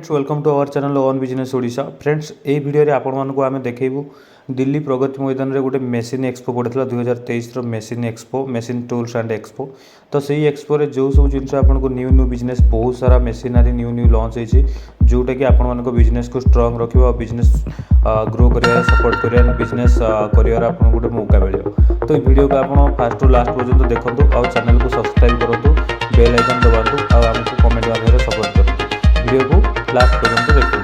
Welcome to our channel on business Odisha friends ए video रे आपण मानको आमे देखैबू दिल्ली प्रगति मैदान रे गोटे मेसीन एक्सपो पड़ता 2023 machine expo machine tools and expo तो सही एक्सपो रे जो सब जिन आपको न्यू न्यू बिजनेस बहुत सारा मेसीनारी न्यू न्यू लॉन्च होती जोटा कि आपण बिजनेस को स्ट्रांग रखिबा और बिजनेस ग्रो करिया सपोर्ट करिया बिजनेस करियर आपन गोटे मौका मिलियो। तो ये वीडियो को आपण फास्ट टू लास्ट पर्यंत देखंतु और चैनल को सब्सक्राइब करंतु बेल आइकन दबातु और हमको कमेंट माध्यम सपोर्ट करंतु। वीडियो को लास्ट पर्यंत देखंतु।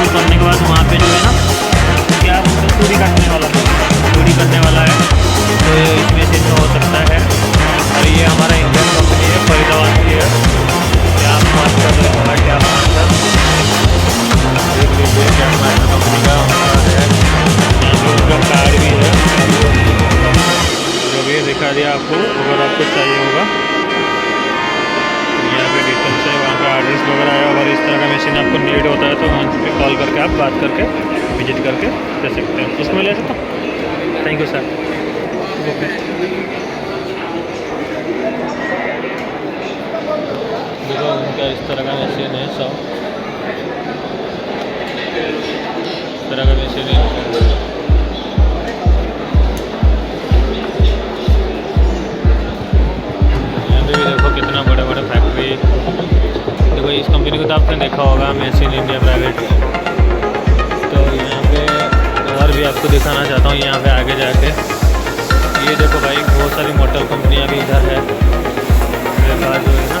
दूर करने के बाद वहाँ पे जो है ना क्या चूड़ी काटने वाला चूड़ी करने वाला है, तो इस मशीन में हो सकता है। और ये हमारा इंडियन कंपनी है, फरीदाबाद की है। क्या मास्टर क्या मास्टर देख लीजिए, क्या मास्टर कंपनी का हमारा है। यहाँ पे उनका कार्ड भी है, जो भी दिखा दिया आपको। अगर आपको चाहिए होगा यहाँ पे डिटेल्स है, वहाँ पे एड्रेस वगैरह है। अगर इस तरह का मशीन आपको नीड होता है तो वहाँ पे कॉल करके आप बात करके विजिट करके ले सकते हैं। इसमें ले सकता हूँ। Thank you sir. ओके, देखो उनका इस तरह का मशीन है, सब इस तरह का मशीन है। यहाँ पे भी देखो कितना बड़े बड़े फैक्ट्री। देखो इस कंपनी को तो आपने देखा होगा, मशीन इंडिया प्राइवेट। तो यहाँ पे और भी आपको दिखाना चाहता हूँ, यहाँ पे आगे जाके ये देखो भाई, बहुत सारी मोटर कंपनियाँ भी इधर है। मेरे पास जो है ना